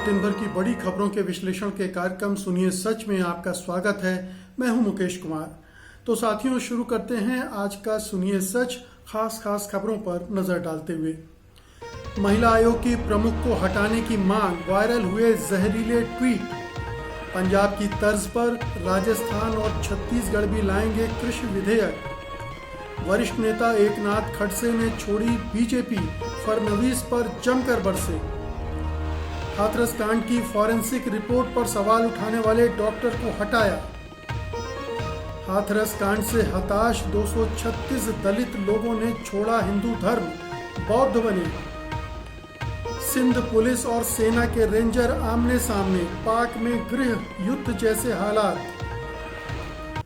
दिन भर की बड़ी खबरों के विश्लेषण के कार्यक्रम सुनिए सच में आपका स्वागत है। मैं हूं मुकेश कुमार। तो साथियों, शुरू करते हैं आज का सुनिए सच खास खबरों पर नजर डालते हुए। महिला आयोग की प्रमुख को हटाने की मांग, वायरल हुए जहरीले ट्वीट। पंजाब की तर्ज पर राजस्थान और छत्तीसगढ़ भी लाएंगे कृषि विधेयक। वरिष्ठ नेता एकनाथ खड़से ने छोड़ी बीजेपी, फडणवीस पर जमकर बरसे। हाथरस कांड की फॉरेंसिक रिपोर्ट पर सवाल उठाने वाले डॉक्टर को हटाया। हाथरस कांड से हताश 236 दलित लोगों ने छोड़ा हिंदू धर्म, बौद्ध बने। सिंध पुलिस और सेना के रेंजर आमने सामने, पाक में गृह युद्ध जैसे हालात।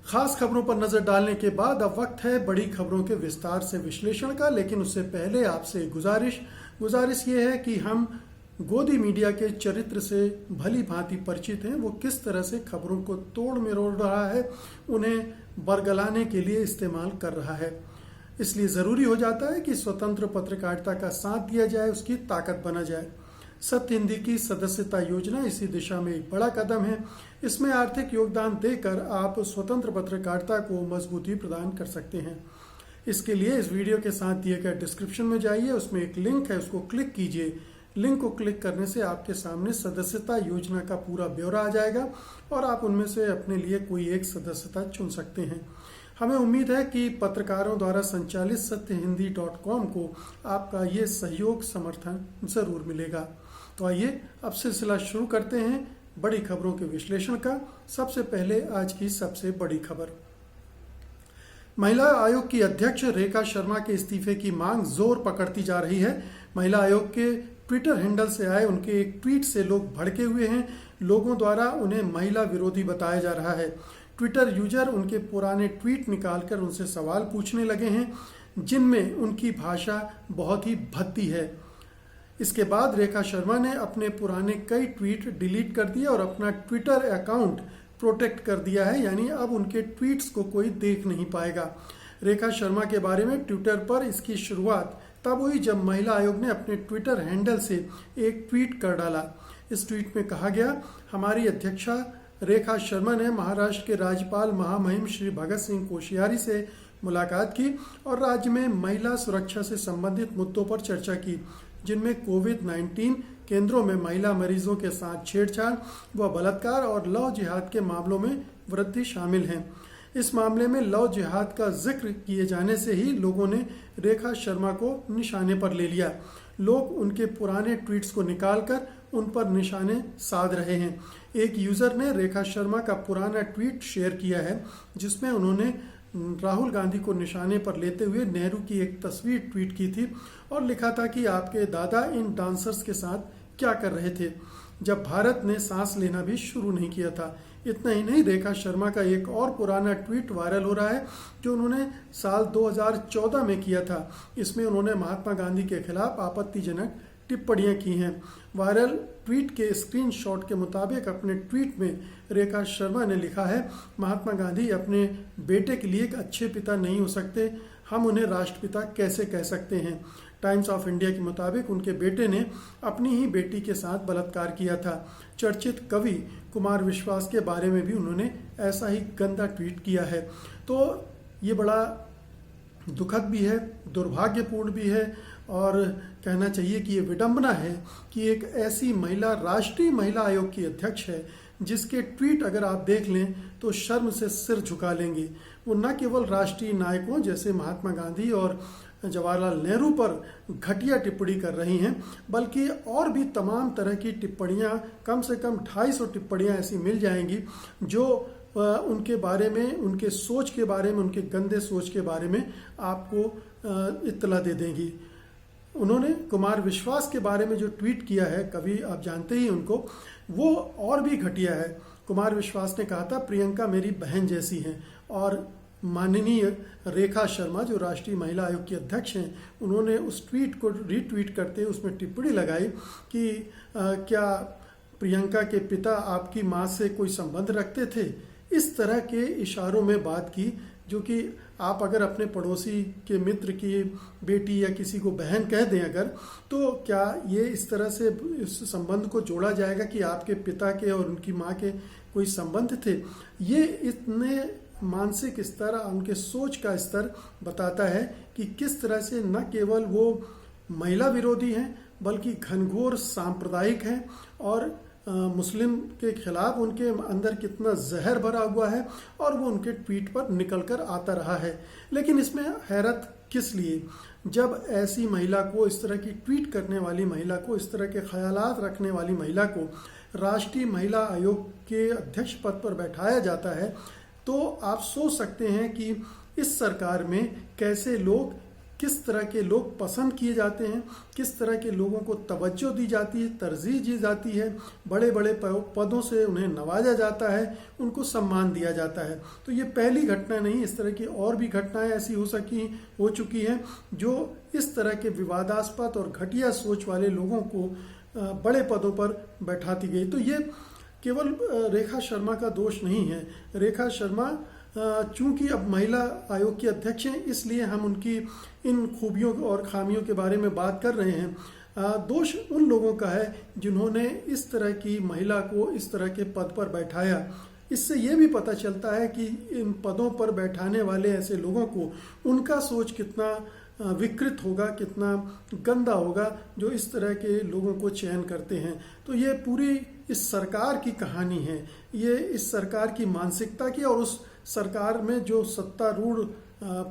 खास खबरों पर नजर डालने के बाद अब वक्त है बड़ी खबरों के विस्तार से विश्लेषण का। लेकिन उससे पहले आपसे गुजारिश ये है कि हम गोदी मीडिया के चरित्र से भली भांति परिचित हैं। वो किस तरह से खबरों को तोड़ मरोड़ रहा है, उन्हें बरगलाने के लिए इस्तेमाल कर रहा है। इसलिए ज़रूरी हो जाता है कि स्वतंत्र पत्रकारिता का साथ दिया जाए, उसकी ताकत बना जाए। सत्य हिंदी की सदस्यता योजना इसी दिशा में एक बड़ा कदम है। इसमें आर्थिक योगदान देकर आप स्वतंत्र पत्रकारिता को मजबूती प्रदान कर सकते हैं। इसके लिए इस वीडियो के साथ दिए गए डिस्क्रिप्शन में जाइए, उसमें एक लिंक है, उसको क्लिक कीजिए। लिंक को क्लिक करने से आपके सामने सदस्यता योजना का पूरा ब्यौरा आ जाएगा और आप उनमें से अपने लिए कोई एक सदस्यता चुन सकते हैं। हमें उम्मीद है कि पत्रकारों द्वारा संचालित सत्यहिंदी.com को आपका ये सहयोग समर्थन जरूर मिलेगा। तो आइए अब सिलसिला शुरू करते हैं बड़ी खबरों के विश्लेषण का। सबसे पहले आज की सबसे बड़ी खबर। महिला आयोग की अध्यक्ष रेखा शर्मा के इस्तीफे की मांग जोर पकड़ती जा रही है। महिला आयोग के ट्विटर हैंडल से आए उनके एक ट्वीट से लोग भड़के हुए हैं। लोगों द्वारा उन्हें महिला विरोधी बताया जा रहा है। ट्विटर यूजर उनके पुराने ट्वीट निकालकर उनसे सवाल पूछने लगे हैं, जिनमें उनकी भाषा बहुत ही भद्दी है। इसके बाद रेखा शर्मा ने अपने पुराने कई ट्वीट डिलीट कर दिए और अपना ट्विटर अकाउंट प्रोटेक्ट कर दिया है, यानी अब उनके ट्वीट्स को कोई देख नहीं पाएगा। रेखा शर्मा के बारे में ट्विटर पर इसकी शुरुआत तब हुई जब महिला आयोग ने अपने ट्विटर हैंडल से एक ट्वीट कर डाला। इस ट्वीट में कहा गया, हमारी अध्यक्षा रेखा शर्मा ने महाराष्ट्र के राज्यपाल महामहिम श्री भगत सिंह कोश्यारी से मुलाकात की और राज्य में महिला सुरक्षा से संबंधित मुद्दों पर चर्चा की, जिनमें कोविड-19 केंद्रों में महिला मरीजों के साथ छेड़छाड़ व बलात्कार और लव जिहाद के मामलों में वृद्धि शामिल हैं। इस मामले में लव जिहाद का जिक्र किए जाने से ही लोगों ने रेखा शर्मा को निशाने पर ले लिया। लोग उनके पुराने ट्वीट्स को निकालकर उन पर निशाने साध रहे हैं। एक यूजर ने रेखा शर्मा का पुराना ट्वीट शेयर किया है, जिसमें उन्होंने राहुल गांधी को निशाने पर लेते हुए नेहरू की एक तस्वीर ट्वीट की थी और लिखा था कि आपके दादा इन डांसर्स के साथ क्या कर रहे थे जब भारत ने सांस लेना भी शुरू नहीं किया था। इतना ही नहीं, रेखा शर्मा का एक और पुराना ट्वीट वायरल हो रहा है जो उन्होंने साल 2014 में किया था। इसमें उन्होंने महात्मा गांधी के खिलाफ आपत्तिजनक टिप्पणियां की हैं। वायरल ट्वीट के स्क्रीनशॉट के मुताबिक अपने ट्वीट में रेखा शर्मा ने लिखा है, महात्मा गांधी अपने बेटे के लिए एक अच्छे पिता नहीं हो सकते, हम उन्हें राष्ट्रपिता कैसे कह सकते हैं। टाइम्स ऑफ इंडिया के मुताबिक उनके बेटे ने अपनी ही बेटी के साथ बलात्कार किया था। चर्चित कवि कुमार विश्वास के बारे में भी उन्होंने ऐसा ही गंदा ट्वीट किया है। तो ये बड़ा दुखद भी है, दुर्भाग्यपूर्ण भी है और कहना चाहिए कि ये विडंबना है कि एक ऐसी महिला राष्ट्रीय महिला आयोग की अध्यक्ष है जिसके ट्वीट अगर आप देख लें तो शर्म से सिर झुका लेंगे। वो न केवल राष्ट्रीय नायकों जैसे महात्मा गांधी और जवाहरलाल नेहरू पर घटिया टिप्पणी कर रही हैं, बल्कि और भी तमाम तरह की टिप्पणियां, कम से कम 250 टिप्पणियां ऐसी मिल जाएंगी जो उनके बारे में, उनके सोच के बारे में, उनके गंदे सोच के बारे में आपको इत्तला दे देंगी। उन्होंने कुमार विश्वास के बारे में जो ट्वीट किया है, कभी आप जानते ही उनको, वो और भी घटिया है। कुमार विश्वास ने कहा था, प्रियंका मेरी बहन जैसी हैं, और माननीय रेखा शर्मा जो राष्ट्रीय महिला आयोग की अध्यक्ष हैं, उन्होंने उस ट्वीट को रीट्वीट करते हुए उसमें टिप्पणी लगाई कि क्या प्रियंका के पिता आपकी माँ से कोई संबंध रखते थे। इस तरह के इशारों में बात की जो कि आप अगर अपने पड़ोसी के मित्र की बेटी या किसी को बहन कह दें अगर, तो क्या ये इस तरह से इस संबंध को जोड़ा जाएगा कि आपके पिता के और उनकी माँ के कोई संबंध थे? ये इतने मानसिक स्तर, उनके सोच का स्तर बताता है कि किस तरह से न केवल वो महिला विरोधी हैं बल्कि घनघोर सांप्रदायिक हैं और मुस्लिम के खिलाफ उनके अंदर कितना जहर भरा हुआ है और वो उनके ट्वीट पर निकल कर आता रहा है। लेकिन इसमें हैरत किस लिए, जब ऐसी महिला को, इस तरह की ट्वीट करने वाली महिला को, इस तरह के ख्यालात रखने वाली महिला को राष्ट्रीय महिला आयोग के अध्यक्ष पद पर बैठाया जाता है, तो आप सोच सकते हैं कि इस सरकार में कैसे लोग, किस तरह के लोग पसंद किए जाते हैं, किस तरह के लोगों को तवज्जो दी जाती है, तरजीह दी जाती है, बड़े बड़े पदों से उन्हें नवाजा जाता है, उनको सम्मान दिया जाता है। तो ये पहली घटना नहीं, इस तरह की और भी घटनाएं ऐसी हो चुकी हैं जो इस तरह के विवादास्पद और घटिया सोच वाले लोगों को बड़े पदों पर बैठाती गई। तो ये केवल रेखा शर्मा का दोष नहीं है। रेखा शर्मा चूंकि अब महिला आयोग की अध्यक्ष हैं, इसलिए हम उनकी इन खूबियों और खामियों के बारे में बात कर रहे हैं। दोष उन लोगों का है जिन्होंने इस तरह की महिला को इस तरह के पद पर बैठाया। इससे ये भी पता चलता है कि इन पदों पर बैठाने वाले ऐसे लोगों को, उनका सोच कितना विकृत होगा, कितना गंदा होगा, जो इस तरह के लोगों को चयन करते हैं। तो ये पूरी इस सरकार की कहानी है, ये इस सरकार की मानसिकता की और उस सरकार में जो सत्तारूढ़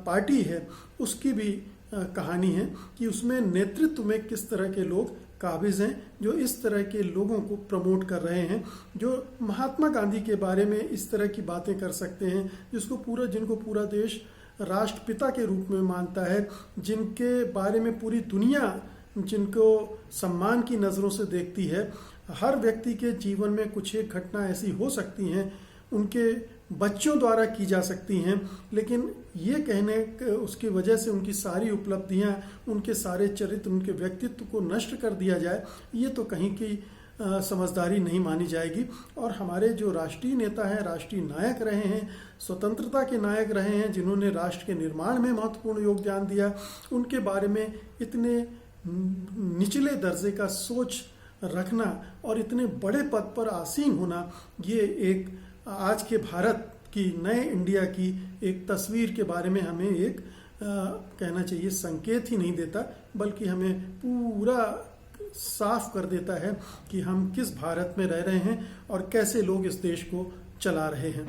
पार्टी है उसकी भी कहानी है कि उसमें नेतृत्व में किस तरह के लोग काबिज हैं जो इस तरह के लोगों को प्रमोट कर रहे हैं, जो महात्मा गांधी के बारे में इस तरह की बातें कर सकते हैं, जिनको पूरा देश राष्ट्रपिता के रूप में मानता है, जिनके बारे में पूरी दुनिया जिनको सम्मान की नज़रों से देखती है। हर व्यक्ति के जीवन में कुछ एक घटना ऐसी हो सकती हैं, उनके बच्चों द्वारा की जा सकती हैं, लेकिन ये कहने उसकी वजह से उनकी सारी उपलब्धियां, उनके सारे चरित्र, उनके व्यक्तित्व को नष्ट कर दिया जाए, ये तो कहीं की समझदारी नहीं मानी जाएगी। और हमारे जो राष्ट्रीय नेता हैं, राष्ट्रीय नायक रहे हैं, स्वतंत्रता के नायक रहे हैं, जिन्होंने राष्ट्र के निर्माण में महत्वपूर्ण योगदान दिया, उनके बारे में इतने निचले दर्जे का सोच रखना और इतने बड़े पद पर आसीन होना, ये एक आज के भारत की, नए इंडिया की एक तस्वीर के बारे में हमें एक कहना चाहिए संकेत ही नहीं देता, बल्कि हमें पूरा साफ कर देता है कि हम किस भारत में रह रहे हैं और कैसे लोग इस देश को चला रहे हैं।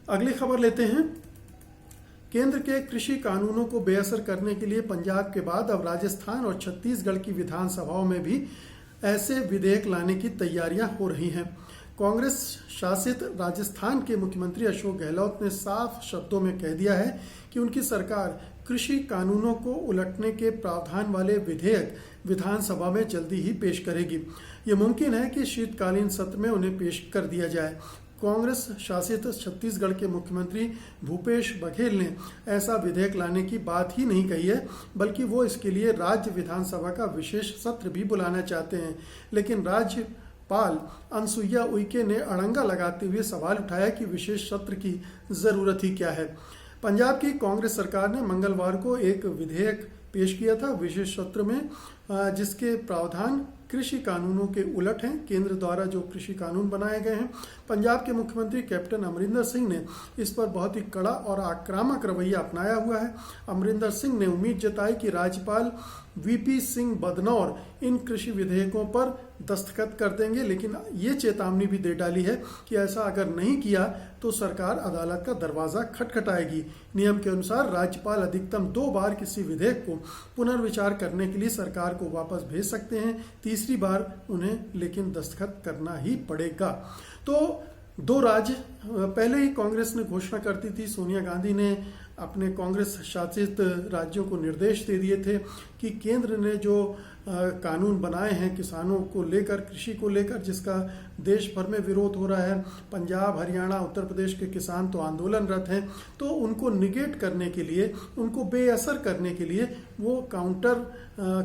अगली खबर लेते हैं। केंद्र के कृषि कानूनों को बेअसर करने के लिए पंजाब के बाद अब राजस्थान और छत्तीसगढ़ की विधानसभाओं में भी ऐसे विधेयक लाने की तैयारियां हो रही हैं। कांग्रेस शासित राजस्थान के मुख्यमंत्री अशोक गहलोत ने साफ शब्दों में कह दिया है कि उनकी सरकार कृषि कानूनों को उलटने के प्रावधान वाले विधेयक विधानसभा में जल्दी ही पेश करेगी। ये मुमकिन है कि शीतकालीन सत्र में उन्हें पेश कर दिया जाए। कांग्रेस शासित छत्तीसगढ़ के मुख्यमंत्री भूपेश बघेल ने ऐसा विधेयक लाने की बात ही नहीं कही है, बल्कि वो इसके लिए राज्य विधानसभा का विशेष सत्र भी बुलाना चाहते हैं। लेकिन राज्यपाल अनसुईया उइके ने अड़ंगा लगाते हुए सवाल उठाया कि विशेष सत्र की जरूरत ही क्या है। पंजाब की कांग्रेस सरकार ने मंगलवार को एक विधेयक पेश किया था विशेष सत्र में, जिसके प्रावधान कृषि कानूनों के उलट हैं। केंद्र द्वारा जो कृषि कानून बनाए गए हैं, पंजाब के मुख्यमंत्री कैप्टन अमरिंदर सिंह ने इस पर बहुत ही कड़ा और आक्रामक रवैया अपनाया हुआ है। अमरिंदर सिंह ने उम्मीद जताई कि राज्यपाल वीपी सिंह बदनौर इन कृषि विधेयकों पर दस्तखत कर देंगे, लेकिन ये चेतावनी भी दे डाली है कि ऐसा अगर नहीं किया तो सरकार अदालत का दरवाजा खटखटाएगी। नियम के अनुसार राज्यपाल अधिकतम 2 बार किसी विधेयक को पुनर्विचार करने के लिए सरकार को वापस भेज सकते हैं, तीसरी बार उन्हें लेकिन दस्तखत करना ही पड़ेगा। तो 2 राज्य पहले ही कांग्रेस ने घोषणा करती थी, सोनिया गांधी ने अपने कांग्रेस शासित राज्यों को निर्देश दे दिए थे कि केंद्र ने जो कानून बनाए हैं किसानों को लेकर, कृषि को लेकर, जिसका देश भर में विरोध हो रहा है, पंजाब, हरियाणा, उत्तर प्रदेश के किसान तो आंदोलनरत हैं, तो उनको निगेट करने के लिए, उनको बेअसर करने के लिए वो काउंटर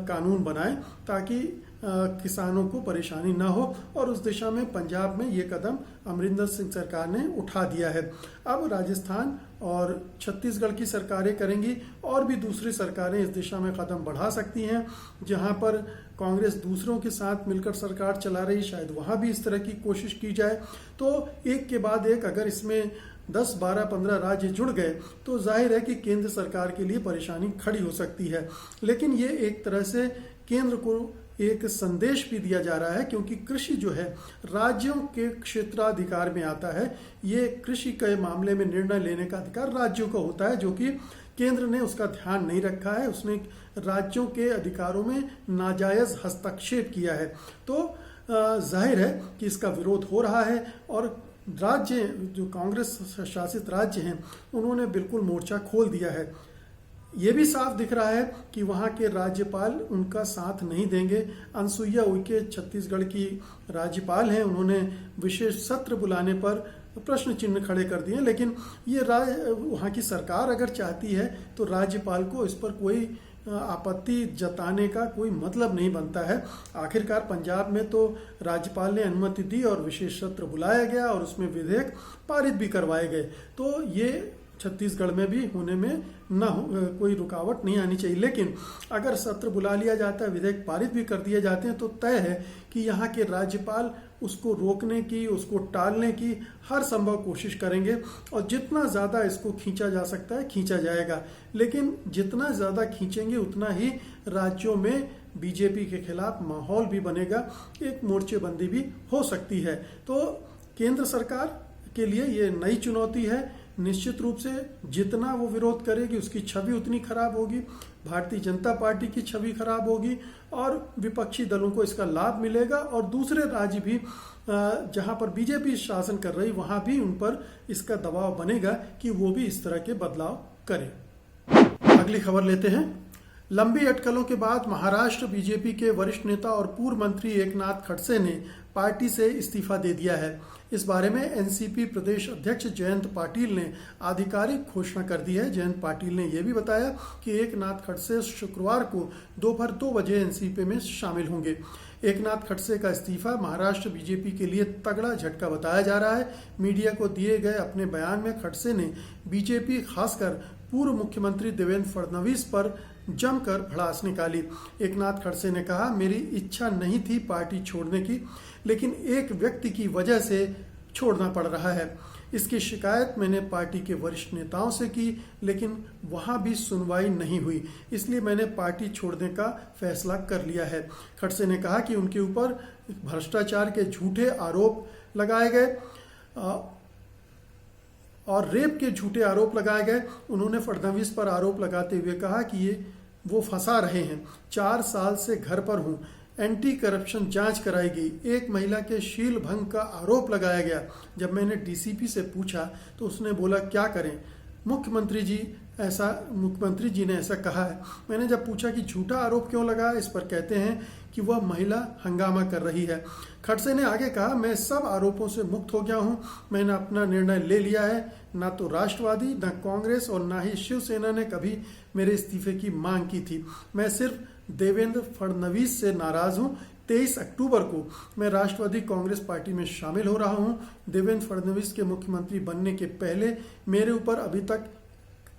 कानून बनाए ताकि किसानों को परेशानी ना हो, और उस दिशा में पंजाब में ये कदम अमरिंदर सिंह सरकार ने उठा दिया है। अब राजस्थान और छत्तीसगढ़ की सरकारें करेंगी, और भी दूसरी सरकारें इस दिशा में कदम बढ़ा सकती हैं। जहां पर कांग्रेस दूसरों के साथ मिलकर सरकार चला रही, शायद वहां भी इस तरह की कोशिश की जाए। तो एक के बाद एक अगर इसमें 10, 12, 15 राज्य जुड़ गए तो जाहिर है कि केंद्र सरकार के लिए परेशानी खड़ी हो सकती है। लेकिन ये एक तरह से केंद्र को एक संदेश भी दिया जा रहा है, क्योंकि कृषि जो है राज्यों के क्षेत्राधिकार में आता है। ये कृषि के मामले में निर्णय लेने का अधिकार राज्यों को होता है, जो कि केंद्र ने उसका ध्यान नहीं रखा है। उसने राज्यों के अधिकारों में नाजायज हस्तक्षेप किया है। तो जाहिर है कि इसका विरोध हो रहा है, और राज्य जो कांग्रेस शासित राज्य हैं उन्होंने बिल्कुल मोर्चा खोल दिया है। ये भी साफ दिख रहा है कि वहाँ के राज्यपाल उनका साथ नहीं देंगे। अनसुईया उइके छत्तीसगढ़ की राज्यपाल हैं, उन्होंने विशेष सत्र बुलाने पर प्रश्न चिन्ह खड़े कर दिए। लेकिन ये वहाँ की सरकार अगर चाहती है तो राज्यपाल को इस पर कोई आपत्ति जताने का कोई मतलब नहीं बनता है। आखिरकार पंजाब में तो राज्यपाल ने अनुमति दी और विशेष सत्र बुलाया गया और उसमें विधेयक पारित भी करवाए गए। तो ये छत्तीसगढ़ में भी होने में कोई रुकावट नहीं आनी चाहिए। लेकिन अगर सत्र बुला लिया जाता है, विधेयक पारित भी कर दिए जाते हैं, तो तय है कि यहाँ के राज्यपाल उसको रोकने की, उसको टालने की हर संभव कोशिश करेंगे, और जितना ज़्यादा इसको खींचा जा सकता है खींचा जाएगा। लेकिन जितना ज़्यादा खींचेंगे उतना ही राज्यों में बीजेपी के खिलाफ माहौल भी बनेगा, एक मोर्चेबंदी भी हो सकती है। तो केंद्र सरकार के लिए ये नई चुनौती है। निश्चित रूप से जितना वो विरोध करेगी उसकी छवि उतनी खराब होगी, भारतीय जनता पार्टी की छवि खराब होगी, और विपक्षी दलों को इसका लाभ मिलेगा, और दूसरे राज्य भी जहां पर बीजेपी शासन कर रही वहां भी उन पर इसका दबाव बनेगा कि वो भी इस तरह के बदलाव करें। अगली खबर लेते हैं। लंबी अटकलों के बाद महाराष्ट्र बीजेपी के वरिष्ठ नेता और पूर्व मंत्री एकनाथ खड़से ने पार्टी से इस्तीफा दे दिया है। इस बारे में एनसीपी प्रदेश अध्यक्ष जयंत पाटिल ने आधिकारिक घोषणा कर दी है। जयंत पाटिल ने यह भी बताया कि एकनाथ खड़से शुक्रवार को दोपहर 2 बजे एनसीपी में शामिल होंगे। एकनाथ खड़से का इस्तीफा महाराष्ट्र बीजेपी के लिए तगड़ा झटका बताया जा रहा है। मीडिया को दिए गए अपने बयान में खड़से ने बीजेपी, खासकर पूर्व मुख्यमंत्री देवेंद्र फडणवीस पर जमकर भड़ास निकाली। एकनाथ खड़से ने कहा, मेरी इच्छा नहीं थी पार्टी छोड़ने की, लेकिन एक व्यक्ति की वजह से छोड़ना पड़ रहा है। इसकी शिकायत मैंने पार्टी के वरिष्ठ नेताओं से की, लेकिन वहां भी सुनवाई नहीं हुई, इसलिए मैंने पार्टी छोड़ने का फैसला कर लिया है। खड़से ने कहा कि उनके ऊपर भ्रष्टाचार के झूठे आरोप लगाए गए और रेप के झूठे आरोप लगाए गए। उन्होंने फडणवीस पर आरोप लगाते हुए कहा कि वो फंसा रहे हैं। 4 साल से घर पर हूं, एंटी करप्शन जांच कराई गई, एक महिला के शील भंग का आरोप लगाया गया। जब मैंने डीसीपी से पूछा तो उसने बोला क्या करें, मुख्यमंत्री जी ने ऐसा कहा है। मैंने जब पूछा कि झूठा आरोप क्यों लगा, इस पर कहते हैं कि वह महिला हंगामा कर रही है। खड़से ने आगे कहा, मैं सब आरोपों से मुक्त हो गया हूं, मैंने अपना निर्णय ले लिया है। ना तो राष्ट्रवादी, न कांग्रेस और ना ही शिवसेना ने कभी मेरे इस्तीफे की मांग की थी। मैं सिर्फ देवेंद्र फडणवीस से नाराज हूं। 23 अक्टूबर को मैं राष्ट्रवादी कांग्रेस पार्टी में शामिल हो रहा हूं। देवेंद्र फडणवीस के मुख्यमंत्री बनने के पहले मेरे ऊपर अभी तक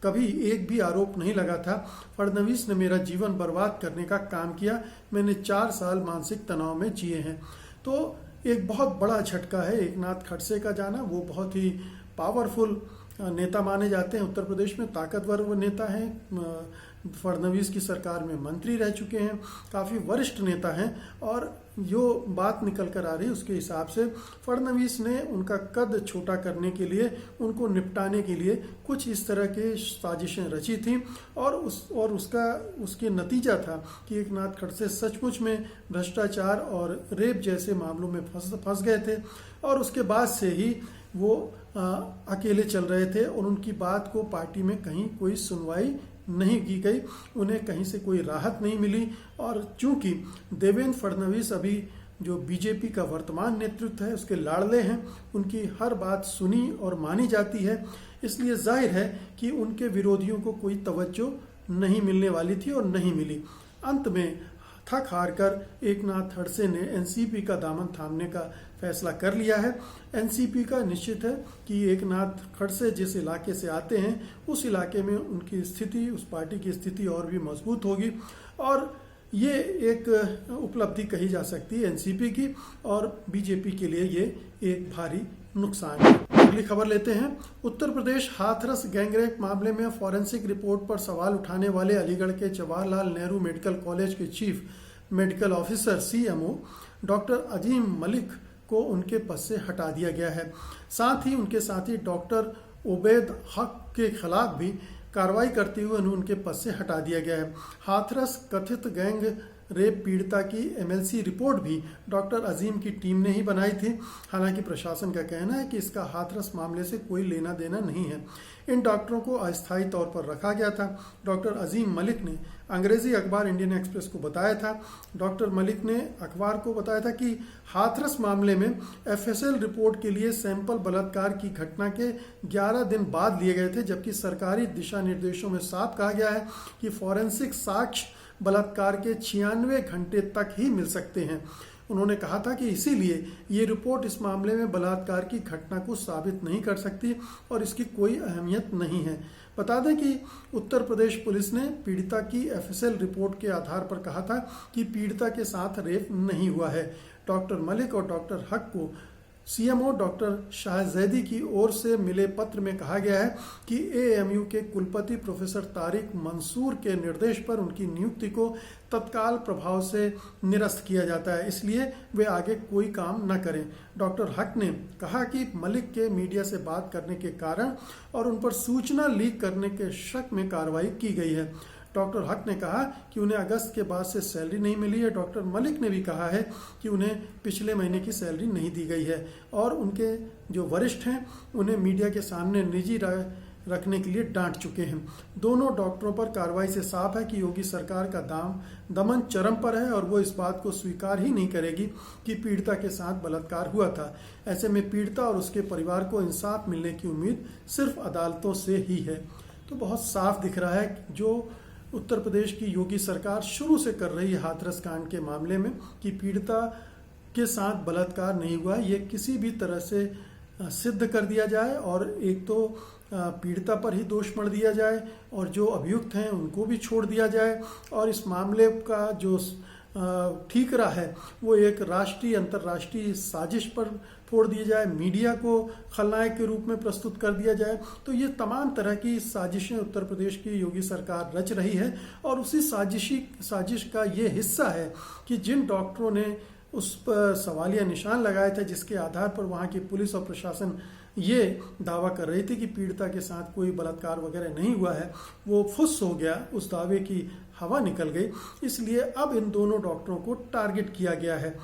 कभी एक भी आरोप नहीं लगा था। फडणवीस ने मेरा जीवन बर्बाद करने का काम किया। मैंने 4 साल मानसिक तनाव में जिए हैं। तो एक बहुत बड़ा झटका है एकनाथ खड़से का जाना। वो बहुत ही पावरफुल नेता माने जाते हैं, उत्तर प्रदेश में ताकतवर वो नेता हैं। फडणवीस की सरकार में मंत्री रह चुके हैं, काफ़ी वरिष्ठ नेता हैं। और जो बात निकल कर आ रही है उसके हिसाब से फडणवीस ने उनका कद छोटा करने के लिए, उनको निपटाने के लिए कुछ इस तरह के साजिशें रची थी, और उसके नतीजा था कि एकनाथ खड़से सचमुच में भ्रष्टाचार और रेप जैसे मामलों में फंस गए थे। और उसके बाद से ही वो अकेले चल रहे थे और उनकी बात को पार्टी में कहीं कोई सुनवाई नहीं की गई, उन्हें कहीं से कोई राहत नहीं मिली। और चूंकि देवेंद्र फडणवीस अभी जो बीजेपी का वर्तमान नेतृत्व है उसके लाड़ले हैं, उनकी हर बात सुनी और मानी जाती है, इसलिए जाहिर है कि उनके विरोधियों को कोई तवज्जो नहीं मिलने वाली थी और नहीं मिली। अंत में थक हार कर एकनाथ खड़से ने एनसीपी का दामन थामने का फैसला कर लिया है। एनसीपी का निश्चित है कि एकनाथ खड़से जिस इलाके से आते हैं उस इलाके में उनकी स्थिति, उस पार्टी की स्थिति और भी मजबूत होगी और ये एक उपलब्धि कही जा सकती है एनसीपी की, और बीजेपी के लिए ये एक भारी नुकसान है। अगली खबर लेते हैं। उत्तर प्रदेश हाथरस गैंगरेप मामले में फॉरेंसिक रिपोर्ट पर सवाल उठाने वाले अलीगढ़ के जवाहरलाल नेहरू मेडिकल कॉलेज के chief medical officer CMO doctor Azeem Malik को उनके पद से हटा दिया गया है। साथ ही उनके साथी डॉक्टर उबैद हक के खिलाफ भी कार्रवाई करते हुए उनके पद से हटा दिया गया है। हाथरस कथित गैंग रेप पीड़िता की MLC रिपोर्ट भी डॉक्टर अजीम की टीम ने ही बनाई थी। हालांकि प्रशासन का कहना है कि इसका हाथरस मामले से कोई लेना देना नहीं है। इन डॉक्टरों को अस्थायी तौर पर रखा गया था। डॉक्टर अजीम मलिक ने अंग्रेजी अखबार इंडियन एक्सप्रेस को बताया था। डॉक्टर मलिक ने अखबार को बताया था कि हाथरस मामले में FSL रिपोर्ट के लिए सैंपल बलात्कार की घटना के 11 दिन बाद लिए गए थे, जबकि सरकारी दिशा निर्देशों में साफ कहा गया है कि फॉरेंसिक साक्ष्य बलात्कार के 96 घंटे तक ही मिल सकते हैं। उन्होंने कहा था कि इसीलिए ये रिपोर्ट इस मामले में बलात्कार की घटना को साबित नहीं कर सकती और इसकी कोई अहमियत नहीं है। बता दें कि उत्तर प्रदेश पुलिस ने पीड़िता की FSL रिपोर्ट के आधार पर कहा था कि पीड़िता के साथ रेप नहीं हुआ है। डॉक्टर मलिक और डॉक्टर हक को CMO डॉक्टर शाहजैदी की ओर से मिले पत्र में कहा गया है कि AMU के कुलपति प्रोफेसर तारिक मंसूर के निर्देश पर उनकी नियुक्ति को तत्काल प्रभाव से निरस्त किया जाता है, इसलिए वे आगे कोई काम न करें। डॉक्टर हक ने कहा कि मलिक के मीडिया से बात करने के कारण और उन पर सूचना लीक करने के शक में कार्रवाई की गई है। डॉक्टर हक ने कहा कि उन्हें अगस्त के बाद से सैलरी नहीं मिली है। डॉक्टर मलिक ने भी कहा है कि उन्हें पिछले महीने की सैलरी नहीं दी गई है और उनके जो वरिष्ठ हैं उन्हें मीडिया के सामने निजी रखने के लिए डांट चुके हैं। दोनों डॉक्टरों पर कार्रवाई से साफ है कि योगी सरकार का दमन चरम पर है और वो इस बात को स्वीकार ही नहीं करेगी कि पीड़िता के साथ बलात्कार हुआ था। ऐसे में पीड़िता और उसके परिवार को इंसाफ मिलने की उम्मीद सिर्फ अदालतों से ही है। तो बहुत साफ दिख रहा है जो उत्तर प्रदेश की योगी सरकार शुरू से कर रही है हाथरस कांड के मामले में कि पीड़िता के साथ बलात्कार नहीं हुआ, ये किसी भी तरह से सिद्ध कर दिया जाए और एक तो पीड़िता पर ही दोष मढ़ दिया जाए और जो अभियुक्त हैं उनको भी छोड़ दिया जाए और इस मामले का जो ठीकरा है वो एक राष्ट्रीय अंतर्राष्ट्रीय साजिश पर फोड़ दिया जाए, मीडिया को खलनायक के रूप में प्रस्तुत कर दिया जाए। तो ये तमाम तरह की साजिशें उत्तर प्रदेश की योगी सरकार रच रही है और उसी साजिश का ये हिस्सा है कि जिन डॉक्टरों ने उस पर सवालिया निशान लगाए थे, जिसके आधार पर वहाँ की पुलिस और प्रशासन ये दावा कर रही थी कि पीड़िता के साथ कोई बलात्कार वगैरह नहीं हुआ है, वो फुस हो गया, उस दावे की हवा निकल गई। इसलिए अब इन दोनों डॉक्टरों को टारगेट किया गया है।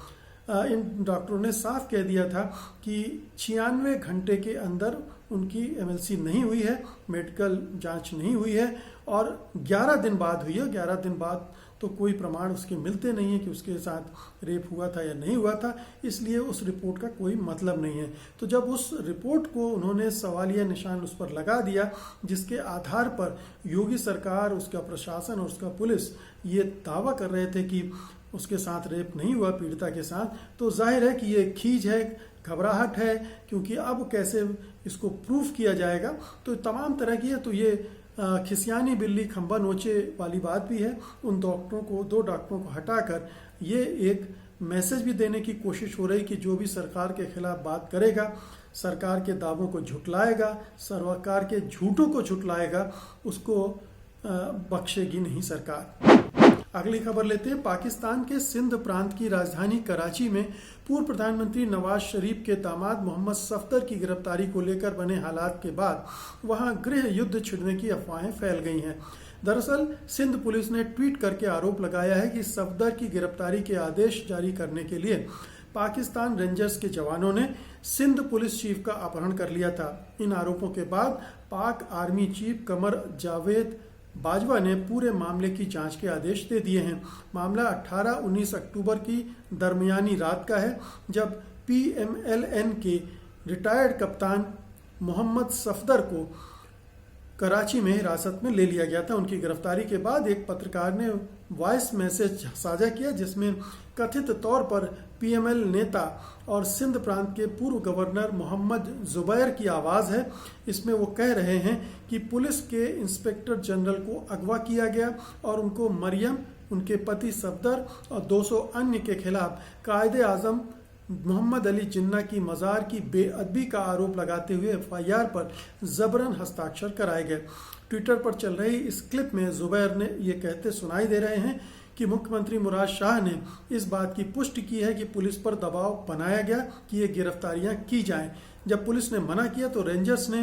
इन डॉक्टरों ने साफ कह दिया था कि 96 घंटे के अंदर उनकी MLC नहीं हुई है, मेडिकल जांच नहीं हुई है और 11 दिन बाद हुई है। 11 दिन बाद तो कोई प्रमाण उसके मिलते नहीं है कि उसके साथ रेप हुआ था या नहीं हुआ था, इसलिए उस रिपोर्ट का कोई मतलब नहीं है। तो जब उस रिपोर्ट को उन्होंने सवालिया निशान उस पर लगा दिया, जिसके आधार पर योगी सरकार, उसका प्रशासन और उसका पुलिस ये दावा कर रहे थे कि उसके साथ रेप नहीं हुआ पीड़िता के साथ, तो जाहिर है कि ये खीज है, घबराहट है, क्योंकि अब कैसे इसको प्रूफ किया जाएगा। तो तमाम तरह की है, तो ये खिसियानी बिल्ली खंबा नोचे वाली बात भी है। उन डॉक्टरों को, 2 डॉक्टरों को हटाकर ये एक मैसेज भी देने की कोशिश हो रही कि जो भी सरकार के खिलाफ बात करेगा, सरकार के दावों को झुटलाएगा, सरकार के झूठों को झुटलाएगा, उसको बख्शेगी नहीं सरकार। अगली खबर लेते हैं। पाकिस्तान के सिंध प्रांत की राजधानी कराची में पूर्व प्रधानमंत्री नवाज शरीफ के दामाद मोहम्मद सफदर की गिरफ्तारी को लेकर बने हालात के बाद वहां गृह युद्ध छिड़ने की अफवाहें फैल गई हैं। दरअसल सिंध पुलिस ने ट्वीट करके आरोप लगाया है कि सफदर की गिरफ्तारी के आदेश जारी करने के लिए पाकिस्तान रेंजर्स के जवानों ने सिंध पुलिस चीफ का अपहरण कर लिया था। इन आरोपों के बाद पाक आर्मी चीफ कमर जावेद बाजवा ने पूरे मामले की जांच के आदेश दे दिए हैं। मामला 18-19 अक्टूबर की दरमियानी रात का है, जब PMLN के रिटायर्ड कप्तान मोहम्मद सफदर को कराची में हिरासत में ले लिया गया था। उनकी गिरफ्तारी के बाद एक पत्रकार ने वॉइस मैसेज साझा किया जिसमें कथित तौर पर पीएमएल नेता और सिंध प्रांत के पूर्व गवर्नर मोहम्मद जुबैर की आवाज़ है। इसमें वो कह रहे हैं कि पुलिस के इंस्पेक्टर जनरल को अगवा किया गया और उनको मरियम, उनके पति सफदर और 200 अन्य के खिलाफ कायदे आजम मोहम्मद अली जिन्ना की मज़ार की बेअदबी का आरोप लगाते हुए एफआईआर पर जबरन हस्ताक्षर कराए गए। ट्विटर पर चल रही इस क्लिप में जुबैर ने ये कहते सुनाई दे रहे हैं कि मुख्यमंत्री मुराद शाह ने इस बात की पुष्टि की है कि पुलिस पर दबाव बनाया गया कि ये गिरफ्तारियां की जाएं। जब पुलिस ने मना किया तो रेंजर्स ने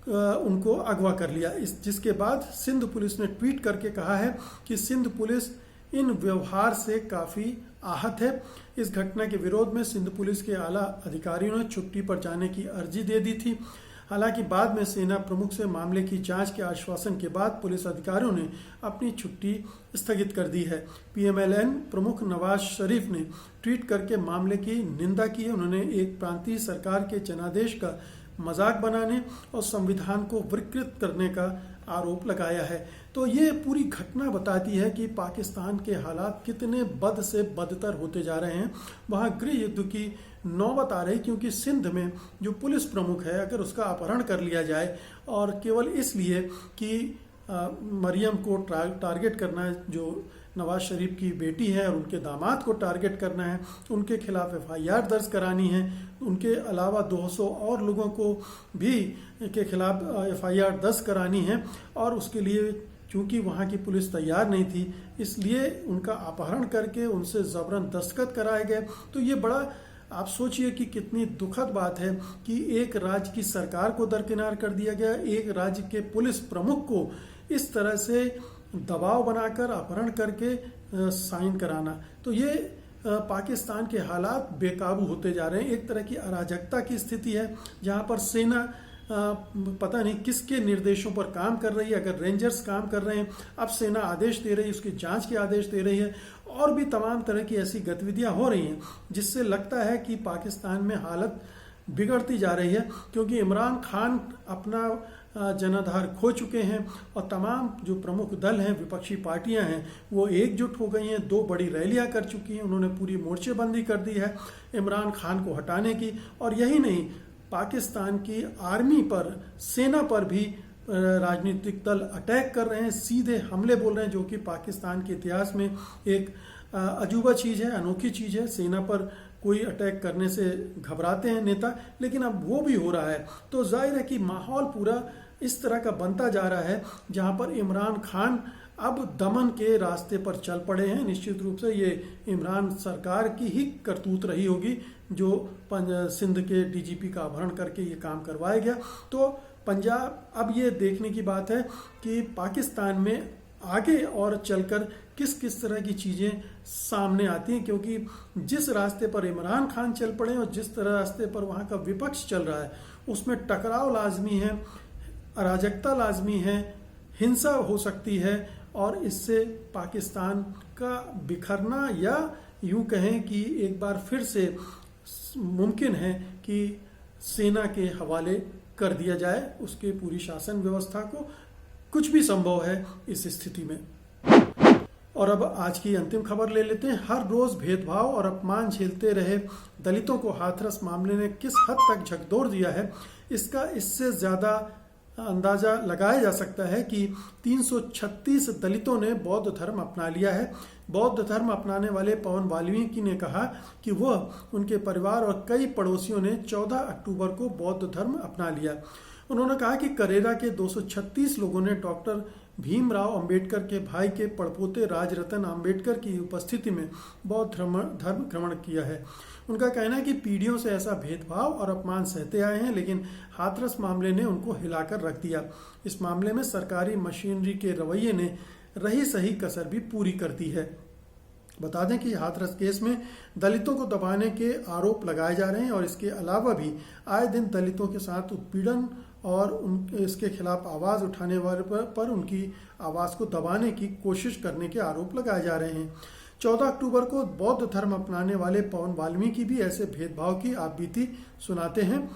उनको अगवा कर लिया। जिसके बाद सिंध पुलिस ने ट्वीट करके कहा है कि सिंध पुलिस इन व्यवहार से काफ़ी आहत है। इस घटना के विरोध में सिंध पुलिस के आला अधिकारियों ने छुट्टी पर जाने की अर्जी दे दी थी। हालांकि बाद में सेना प्रमुख से मामले की जांच के आश्वासन के बाद पुलिस अधिकारियों ने अपनी छुट्टी स्थगित कर दी है। पीएमएलएन प्रमुख नवाज शरीफ ने ट्वीट करके मामले की निंदा की है। उन्होंने एक प्रांतीय सरकार के जनादेश का मजाक बनाने और संविधान को विकृत करने का आरोप लगाया है। तो ये पूरी घटना बताती है कि पाकिस्तान के हालात कितने बद से बदतर होते जा रहे हैं। वहाँ गृह युद्ध की नौबत आ रही, क्योंकि सिंध में जो पुलिस प्रमुख है अगर उसका अपहरण कर लिया जाए और केवल इसलिए कि मरियम को टारगेट करना है, जो नवाज शरीफ की बेटी है, और उनके दामाद को टारगेट करना है, उनके खिलाफ एफआईआर दर्ज करानी है। उनके अलावा 200 और लोगों को भी के खिलाफ एफआईआर दर्ज करानी है और उसके लिए चूंकि वहाँ की पुलिस तैयार नहीं थी इसलिए उनका अपहरण करके उनसे ज़बरन दस्तखत कराए गए। तो ये बड़ा आप सोचिए कि कितनी दुखद बात है कि एक राज्य की सरकार को दरकिनार कर दिया गया, एक राज्य के पुलिस प्रमुख को इस तरह से दबाव बनाकर अपहरण करके साइन कराना। तो ये पाकिस्तान के हालात बेकाबू होते जा रहे हैं। एक तरह की अराजकता की स्थिति है जहाँ पर सेना पता नहीं किसके निर्देशों पर काम कर रही है। अगर रेंजर्स काम कर रहे हैं, अब सेना आदेश दे रही है, उसकी जांच के आदेश दे रही है और भी तमाम तरह की ऐसी गतिविधियां हो रही हैं जिससे लगता है कि पाकिस्तान में हालत बिगड़ती जा रही है। क्योंकि इमरान खान अपना जनाधार खो चुके हैं और तमाम जो प्रमुख दल हैं, विपक्षी पार्टियां हैं, वो एकजुट हो गई हैं। 2 बड़ी रैलियां कर चुकी हैं, उन्होंने पूरी मोर्चेबंदी कर दी है इमरान खान को हटाने की। और यही नहीं, पाकिस्तान की आर्मी पर, सेना पर भी राजनीतिक दल अटैक कर रहे हैं, सीधे हमले बोल रहे हैं, जो कि पाकिस्तान के इतिहास में एक अजूबा चीज़ है, अनोखी चीज़ है। सेना पर कोई अटैक करने से घबराते हैं नेता, लेकिन अब वो भी हो रहा है। तो जाहिर है कि माहौल पूरा इस तरह का बनता जा रहा है जहां पर इमरान खान अब दमन के रास्ते पर चल पड़े हैं। निश्चित रूप से ये इमरान सरकार की ही करतूत रही होगी जो सिंध के डीजीपी का अपहरण करके ये काम करवाया गया। तो पंजाब, अब ये देखने की बात है कि पाकिस्तान में आगे और चलकर किस किस तरह की चीज़ें सामने आती हैं, क्योंकि जिस रास्ते पर इमरान खान चल पड़े और जिस तरह रास्ते पर वहाँ का विपक्ष चल रहा है उसमें टकराव लाजमी है, अराजकता लाजमी है, हिंसा हो सकती है और इससे पाकिस्तान का बिखरना या यूं कहें कि एक बार फिर से मुमकिन है कि सेना के हवाले कर दिया जाए उसके पूरी शासन व्यवस्था को। कुछ भी संभव है इस स्थिति में। और अब आज की अंतिम खबर ले लेते हैं। हर रोज भेदभाव और अपमान झेलते रहे दलितों को हाथरस मामले ने किस हद तक झकझोर दिया है, इसका इससे ज्यादा अंदाजा लगाया जा सकता है कि 336 दलितों ने बौद्ध धर्म अपना लिया है। बौद्ध धर्म अपनाने वाले पवन वाल्मीकि ने कहा कि वह, उनके परिवार और कई पड़ोसियों ने 14 अक्टूबर को बौद्ध धर्म अपना लिया। उन्होंने कहा कि करेरा के 236 लोगों ने डॉक्टर भीमराव अंबेडकर के भाई के पड़पोते राजरतन अंबेडकर की उपस्थिति में बौद्ध धर्म ग्रहण किया है। उनका कहना है कि पीढ़ियों से ऐसा भेदभाव और अपमान सहते आए हैं, लेकिन हाथरस मामले ने उनको हिलाकर रख दिया। इस मामले में सरकारी मशीनरी के रवैये ने रही सही कसर भी पूरी कर दी है। बता दें कि हाथरस केस में दलितों को दबाने के आरोप लगाए जा रहे हैं और इसके अलावा भी आए दिन दलितों के साथ उत्पीड़न और इसके खिलाफ आवाज़ उठाने वाले पर उनकी आवाज़ को दबाने की कोशिश करने के आरोप लगाए जा रहे हैं। 14 अक्टूबर को बौद्ध धर्म अपनाने वाले पवन वाल्मीकि भी ऐसे भेदभाव की आप बीती सुनाते हैं।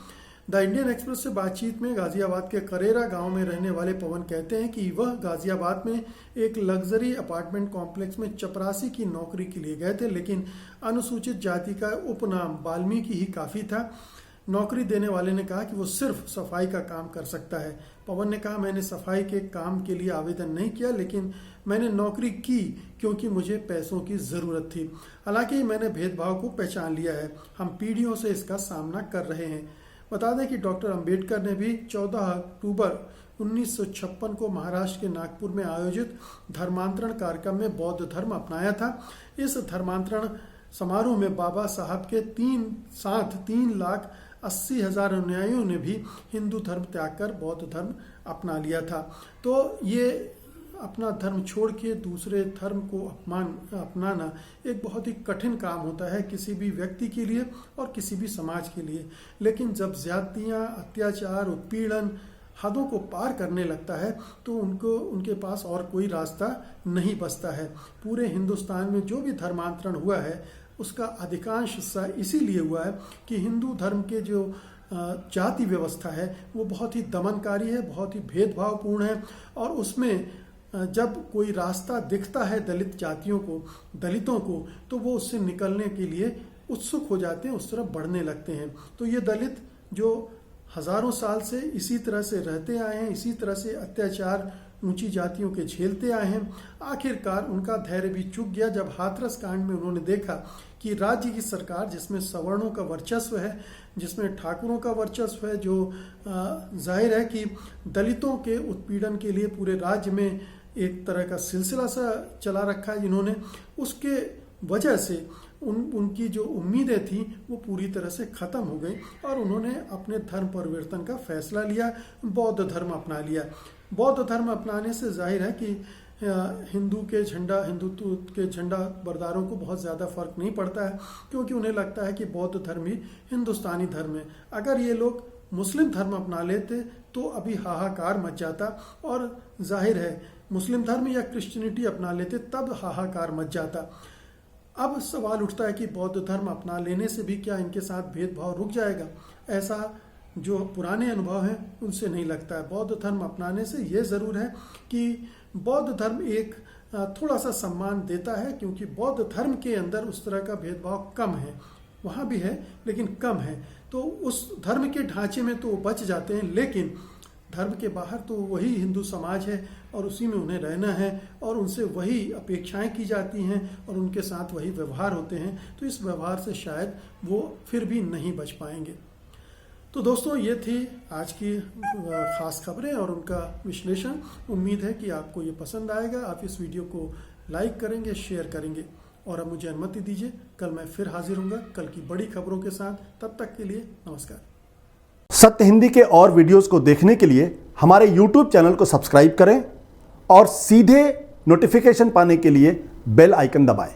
द इंडियन एक्सप्रेस से बातचीत में गाजियाबाद के करेरा गांव में रहने वाले पवन कहते हैं कि वह गाजियाबाद में एक लग्जरी अपार्टमेंट कॉम्प्लेक्स में चपरासी की नौकरी के लिए गए थे, लेकिन अनुसूचित जाति का उपनाम वाल्मीकि ही काफ़ी था। नौकरी देने वाले ने कहा कि वो सिर्फ सफाई का काम कर सकता है। पवन ने कहा, मैंने सफाई के काम के लिए आवेदन नहीं किया, लेकिन मैंने नौकरी की क्योंकि मुझे पैसों की ज़रूरत थी। हालांकि मैंने भेदभाव को पहचान लिया है। हम पीढ़ियों से इसका सामना कर रहे हैं। बता दें कि डॉक्टर अंबेडकर ने भी 14 अक्टूबर 1956 को महाराष्ट्र के नागपुर में आयोजित धर्मांतरण कार्यक्रम में बौद्ध धर्म अपनाया था। इस धर्मांतरण समारोह में बाबा साहब के 3,80,000 अनुयायियों ने भी हिंदू धर्म त्याग कर बौद्ध धर्म अपना लिया था। तो ये अपना धर्म छोड़ के दूसरे धर्म को अपनाना एक बहुत ही कठिन काम होता है किसी भी व्यक्ति के लिए और किसी भी समाज के लिए। लेकिन जब ज्यादतियाँ, अत्याचार, उत्पीड़न हदों को पार करने लगता है तो उनके पास और कोई रास्ता नहीं बचता है। पूरे हिंदुस्तान में जो भी धर्मांतरण हुआ है उसका अधिकांश हिस्सा इसीलिए हुआ है कि हिंदू धर्म के जो जाति व्यवस्था है वो बहुत ही दमनकारी है, बहुत ही भेदभावपूर्ण है, और उसमें जब कोई रास्ता दिखता है दलितों को, तो वो उससे निकलने के लिए उत्सुक हो जाते हैं, उस तरफ बढ़ने लगते हैं। तो ये दलित जो हजारों साल से इसी तरह से रहते आए हैं, इसी तरह से अत्याचार ऊंची जातियों के झेलते आए हैं, आखिरकार उनका धैर्य भी चुक गया जब हाथरस कांड में उन्होंने देखा कि राज्य की सरकार, जिसमें सवर्णों का वर्चस्व है, जिसमें ठाकुरों का वर्चस्व है, जो जाहिर है कि दलितों के उत्पीड़न के लिए पूरे राज्य में एक तरह का सिलसिला सा चला रखा है जिन्होंने, उसके वजह से उनकी जो उम्मीदें थी वो पूरी तरह से ख़त्म हो गई और उन्होंने अपने धर्म परिवर्तन का फैसला लिया, बौद्ध धर्म अपना लिया। बौद्ध धर्म अपनाने से जाहिर है कि हिंदुत्व के झंडा बरदारों को बहुत ज़्यादा फर्क नहीं पड़ता है, क्योंकि उन्हें लगता है कि बौद्ध धर्म ही हिंदुस्तानी धर्म है। अगर ये लोग मुस्लिम धर्म अपना लेते तो अभी हाहाकार मच जाता, और जाहिर है मुस्लिम धर्म या क्रिश्चियनिटी अपना लेते तब हाहाकार मच जाता। अब सवाल उठता है कि बौद्ध धर्म अपना लेने से भी क्या इनके साथ भेदभाव रुक जाएगा? ऐसा जो पुराने अनुभव हैं उनसे नहीं लगता है। बौद्ध धर्म अपनाने से ये ज़रूर है कि बौद्ध धर्म एक थोड़ा सा सम्मान देता है, क्योंकि बौद्ध धर्म के अंदर उस तरह का भेदभाव कम है, वहाँ भी है लेकिन कम है। तो उस धर्म के ढांचे में तो वो बच जाते हैं, लेकिन धर्म के बाहर तो वही हिंदू समाज है और उसी में उन्हें रहना है और उनसे वही अपेक्षाएं की जाती हैं और उनके साथ वही व्यवहार होते हैं। तो इस व्यवहार से शायद वो फिर भी नहीं बच पाएंगे। तो दोस्तों, ये थी आज की ख़ास खबरें और उनका विश्लेषण। उम्मीद है कि आपको ये पसंद आएगा। आप इस वीडियो को लाइक करेंगे, शेयर करेंगे, और अब मुझे अनुमति दीजिए, कल मैं फिर हाजिर होऊंगा कल की बड़ी खबरों के साथ। तब तक के लिए नमस्कार। सत्य हिंदी के और वीडियोस को देखने के लिए हमारे YouTube चैनल को सब्सक्राइब करें और सीधे नोटिफिकेशन पाने के लिए बेल आइकन दबाएं।